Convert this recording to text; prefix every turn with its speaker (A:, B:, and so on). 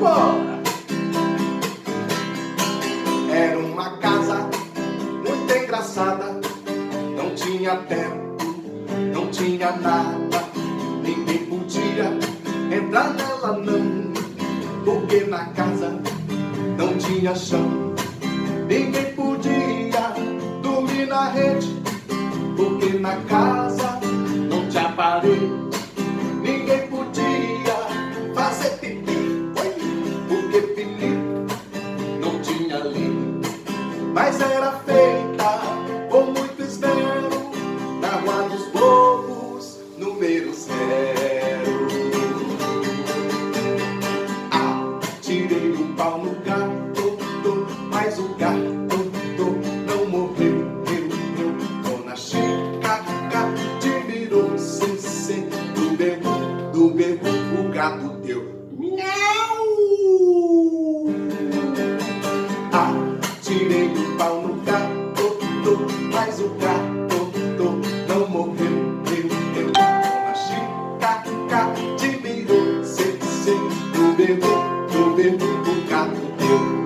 A: embora. Era uma casa muito engraçada, não tinha teto, não tinha nada, ninguém podia entrar nela não, porque na casa não tinha chão. Ninguém podia dormir na rede, porque na casa não tinha parede. Ninguém podia fazer pipi, porque pipi não tinha ali. Mas era feita com muito esmero na Rua dos Bobos, número 0. Tirei o pau no gato, mas o gato não morreu. Dona Chica admirou, sim, do bebo o gato deu miau. Tirei o pau no gato, mas o gato não morreu. Dona Chica admirou, sim, do bebo o gato deu.